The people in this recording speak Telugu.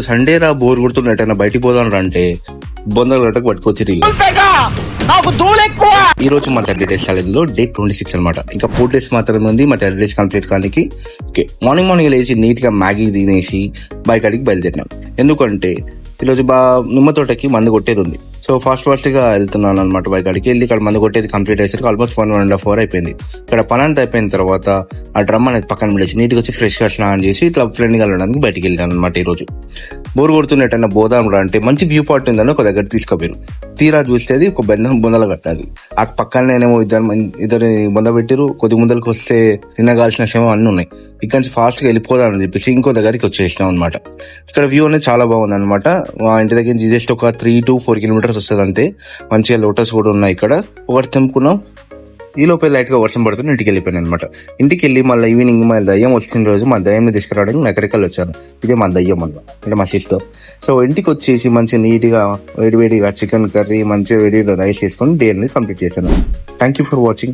సండే రా బోర్ కొడుతున్నట్టయినా బయటికి పోదాం అంటే బొందలు గట్టకు పట్టుకొచ్చి ఈ రోజు మా 30 days ఛాలెంజ్ లో డే 26 అనమాట. ఇంకా 4 days మాత్రమే ఉంది మా 30 days కంప్లీట్ కానీ. ఓకే, మార్నింగ్ లేచి నీట్ గా మ్యాగీ తినేసి బైక్ అడిగి బయలుదేరినాం. ఎందుకంటే ఈరోజు నిమ్మ తోటకి మందు కొట్టేది ఉంది. సో ఫాస్ట్ గా వెళ్తున్నాను అనమాట. బైక్ అడిగి వెళ్ళి ఇక్కడ మందు కొట్టేది కంప్లీట్ అయ్యేసరికి ఆల్మోస్ట్ 1.5 hours అయిపోయింది. ఇక్కడ పని అంతా అయిపోయిన తర్వాత ఆ డ్రమ్ అనేది పక్కన పెట్టి నీట్గా వచ్చి ఫ్రెష్ గా స్నానం చేసి ఇట్లా ఫ్రెండ్ కలవడానికి బయటికి వెళ్ళాను అనమాట. ఈ రోజు బోర్ కొడుతున్నట్టయినా బోదాం రా అంటే మంచి వ్యూ పాయింట్ ఉందని ఒక దగ్గర తీసుకుపోయారు. తీరా చూస్తే అది ఒక బొందల కట్టాది. ఆ పక్కన నేనేమో ఇద్దరు బొంద పెట్టారు. కొద్ది ముందరికి వస్తే తినగాల్సిన క్షేమం అన్నీ ఉన్నాయి. ఇక్కడ నుంచి ఫాస్ట్ గా వెళ్ళిపోదామని చెప్పేసి ఇంకో దగ్గరికి వచ్చేసినాం అనమాట. ఇక్కడ వ్యూ అనేది చాలా బాగుంది అనమాట. మా ఇంటి దగ్గర నుంచి జస్ట్ ఒక 3 to 4 kilometers వస్తుంది అంతే. మంచిగా లోటస్ కూడా ఉన్నాయి ఇక్కడ. ఒకటి తెంపుకున్నాం. ఈ లోపల లైట్ గా వర్షం పడుతుంది. ఇంటికి వెళ్ళిపోయాను అనమాట. ఇంటికి వెళ్ళి మళ్ళీ ఈవినింగ్ మా దయ్యం వచ్చిన రోజు మా దయ్యంని తీసుకురావడానికి నగరికల్ వచ్చాను. ఇదే మా దయ్యం అన్నమాట, అంటే మా సిస్టర్. సో ఇంటికి వచ్చేసి మంచిగా నీట్ గా వేడిగా చికెన్ కర్రీ మంచిగా వేడిగా రైస్ చేసుకొని డే అనేది కంప్లీట్ చేశాను. Thank you for watching.